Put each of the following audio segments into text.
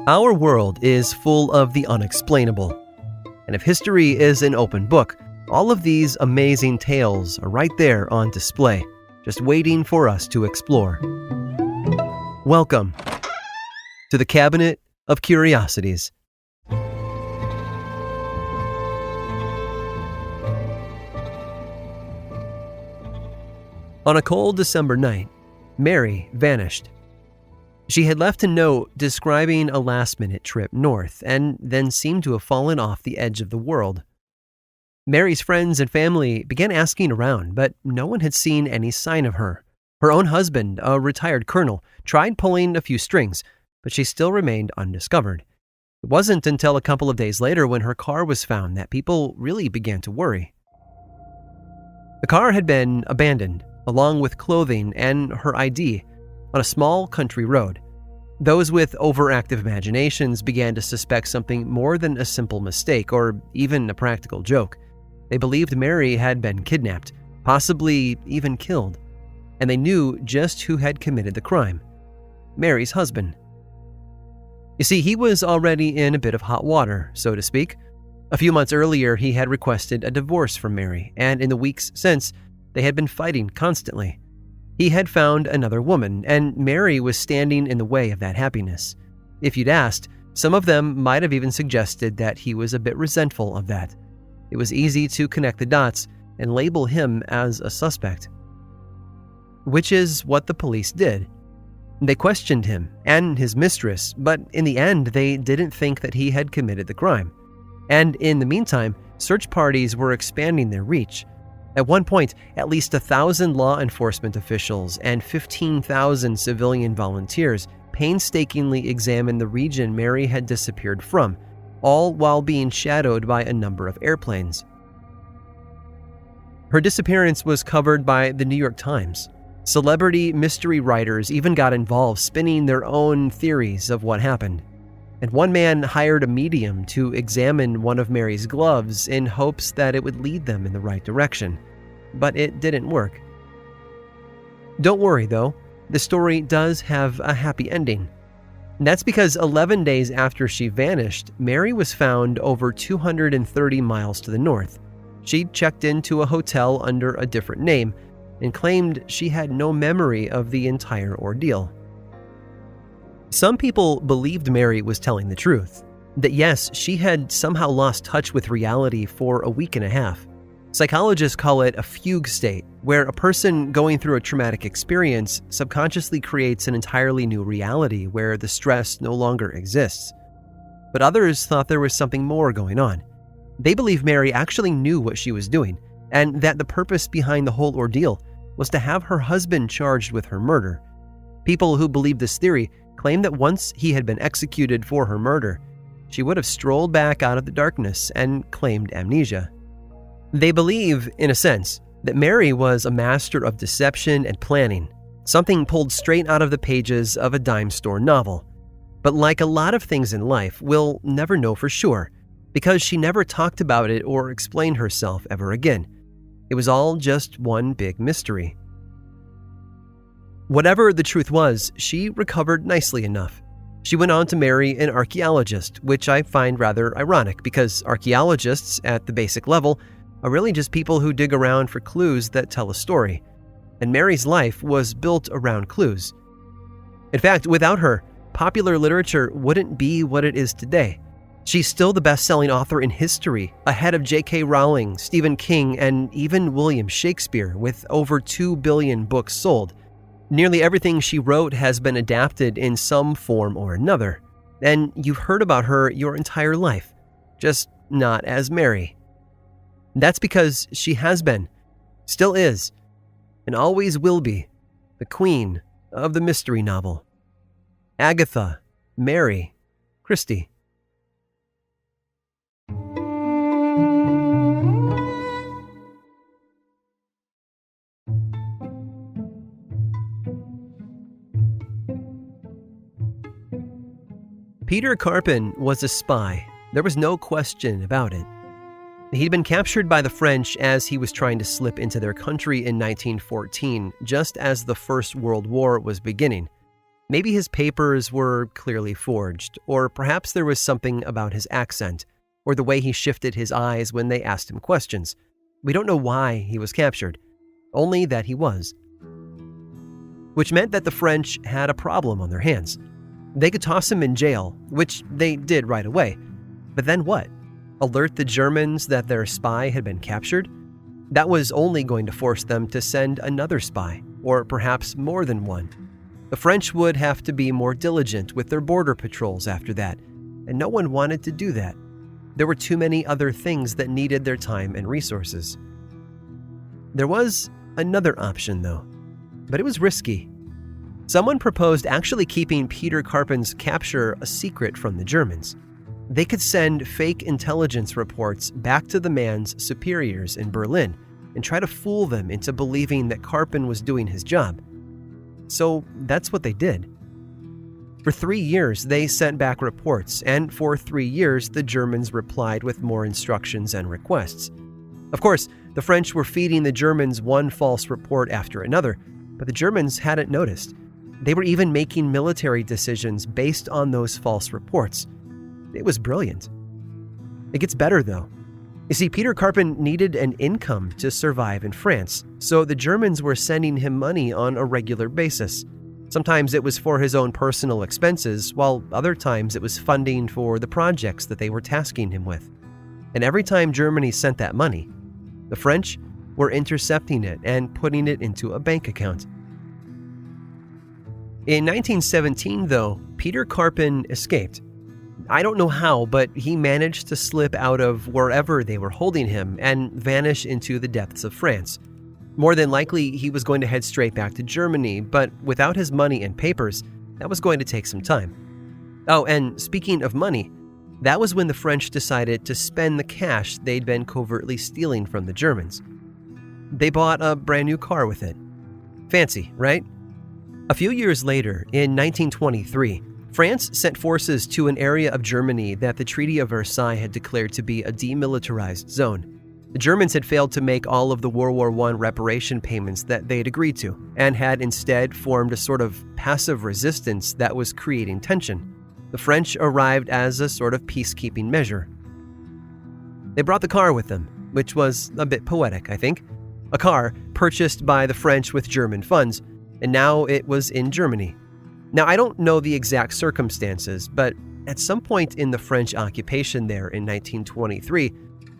Our world is full of the unexplainable. And if history is an open book, all of these amazing tales are right there on display, just waiting for us to explore. Welcome to the Cabinet of Curiosities. On a cold December night, Mary vanished. She had left a note describing a last-minute trip north and then seemed to have fallen off the edge of the world. Mary's friends and family began asking around, but no one had seen any sign of her. Her own husband, a retired colonel, tried pulling a few strings, but she still remained undiscovered. It wasn't until a couple of days later when her car was found that people really began to worry. The car had been abandoned, along with clothing and her ID, on a small country road. Those with overactive imaginations began to suspect something more than a simple mistake or even a practical joke. They believed Mary had been kidnapped, possibly even killed, and they knew just who had committed the crime: Mary's husband. You see, he was already in a bit of hot water, so to speak. A few months earlier, he had requested a divorce from Mary, and in the weeks since, they had been fighting constantly. He had found another woman, and Mary was standing in the way of that happiness. If you'd asked, some of them might have even suggested that he was a bit resentful of that. It was easy to connect the dots and label him as a suspect. Which is what the police did. They questioned him and his mistress, but in the end, they didn't think that he had committed the crime. And in the meantime, search parties were expanding their reach. At one point, at least 1,000 law enforcement officials and 15,000 civilian volunteers painstakingly examined the region Mary had disappeared from, all while being shadowed by a number of airplanes. Her disappearance was covered by the New York Times. Celebrity mystery writers even got involved, spinning their own theories of what happened. And one man hired a medium to examine one of Mary's gloves in hopes that it would lead them in the right direction. But it didn't work. Don't worry, though. The story does have a happy ending. And that's because 11 days after she vanished, Mary was found over 230 miles to the north. She'd checked into a hotel under a different name and claimed she had no memory of the entire ordeal. Some people believed Mary was telling the truth, that yes, she had somehow lost touch with reality for a week and a half. Psychologists call it a fugue state, where a person going through a traumatic experience subconsciously creates an entirely new reality where the stress no longer exists. But others thought there was something more going on. They believe Mary actually knew what she was doing, and that the purpose behind the whole ordeal was to have her husband charged with her murder. People who believe this theory claim that once he had been executed for her murder, she would have strolled back out of the darkness and claimed amnesia. They believe, in a sense, that Mary was a master of deception and planning, something pulled straight out of the pages of a dime store novel. But like a lot of things in life, we'll never know for sure, because she never talked about it or explained herself ever again. It was all just one big mystery. Whatever the truth was, she recovered nicely enough. She went on to marry an archaeologist, which I find rather ironic because archaeologists, at the basic level, are really just people who dig around for clues that tell a story. And Mary's life was built around clues. In fact, without her, popular literature wouldn't be what it is today. She's still the best-selling author in history, ahead of J.K. Rowling, Stephen King, and even William Shakespeare, with over 2 billion books sold. Nearly everything she wrote has been adapted in some form or another, and you've heard about her your entire life, just not as Mary. That's because she has been, still is, and always will be, the queen of the mystery novel. Agatha Mary Christie. Peter Carpin was a spy. There was no question about it. He'd been captured by the French as he was trying to slip into their country in 1914, just as the First World War was beginning. Maybe his papers were clearly forged, or perhaps there was something about his accent, or the way he shifted his eyes when they asked him questions. We don't know why he was captured, only that he was. Which meant that the French had a problem on their hands. They could toss him in jail, which they did right away. But then what? Alert the Germans that their spy had been captured? That was only going to force them to send another spy, or perhaps more than one. The French would have to be more diligent with their border patrols after that, and no one wanted to do that. There were too many other things that needed their time and resources. There was another option, though, but it was risky. Someone proposed actually keeping Peter Karpen's capture a secret from the Germans. They could send fake intelligence reports back to the man's superiors in Berlin and try to fool them into believing that Karpen was doing his job. So that's what they did. For 3 years, they sent back reports, and for 3 years, the Germans replied with more instructions and requests. Of course, the French were feeding the Germans one false report after another, but the Germans hadn't noticed. They were even making military decisions based on those false reports. It was brilliant. It gets better, though. You see, Peter Karpen needed an income to survive in France, so the Germans were sending him money on a regular basis. Sometimes it was for his own personal expenses, while other times it was funding for the projects that they were tasking him with. And every time Germany sent that money, the French were intercepting it and putting it into a bank account. In 1917, though, Peter Karpen escaped. I don't know how, but he managed to slip out of wherever they were holding him and vanish into the depths of France. More than likely, he was going to head straight back to Germany, but without his money and papers, that was going to take some time. Oh, and speaking of money, that was when the French decided to spend the cash they'd been covertly stealing from the Germans. They bought a brand new car with it. Fancy, right? A few years later, in 1923, France sent forces to an area of Germany that the Treaty of Versailles had declared to be a demilitarized zone. The Germans had failed to make all of the World War I reparation payments that they had agreed to, and had instead formed a sort of passive resistance that was creating tension. The French arrived as a sort of peacekeeping measure. They brought the car with them, which was a bit poetic, I think. A car purchased by the French with German funds, and now it was in Germany. Now, I don't know the exact circumstances, but at some point in the French occupation there in 1923,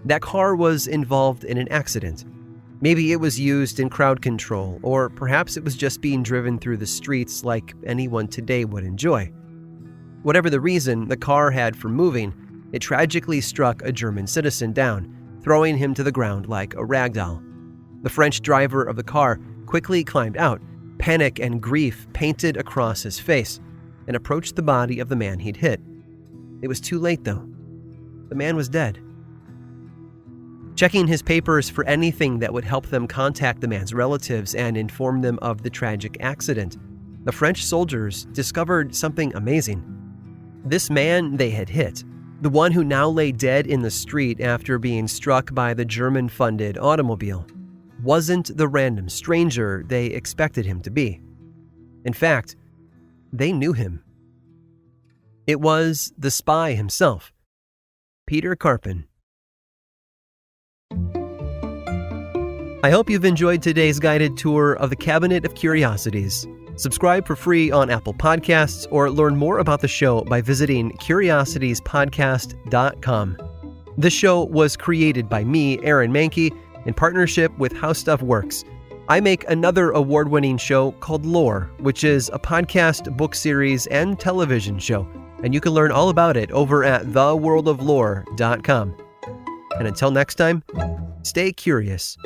that car was involved in an accident. Maybe it was used in crowd control, or perhaps it was just being driven through the streets like anyone today would enjoy. Whatever the reason the car had for moving, it tragically struck a German citizen down, throwing him to the ground like a ragdoll. The French driver of the car quickly climbed out, panic and grief painted across his face, and approached the body of the man he'd hit. It was too late, though. The man was dead. Checking his papers for anything that would help them contact the man's relatives and inform them of the tragic accident, the French soldiers discovered something amazing. This man they had hit, the one who now lay dead in the street after being struck by the German-funded automobile, wasn't the random stranger they expected him to be. In fact, they knew him. It was the spy himself, Peter Karpen. I hope you've enjoyed today's guided tour of the Cabinet of Curiosities. Subscribe for free on Apple Podcasts or learn more about the show by visiting curiositiespodcast.com. This show was created by me, Aaron Mahnke, in partnership with How Stuff Works. I make another award-winning show called Lore, which is a podcast, book series, and television show, and you can learn all about it over at theworldoflore.com. And until next time, stay curious.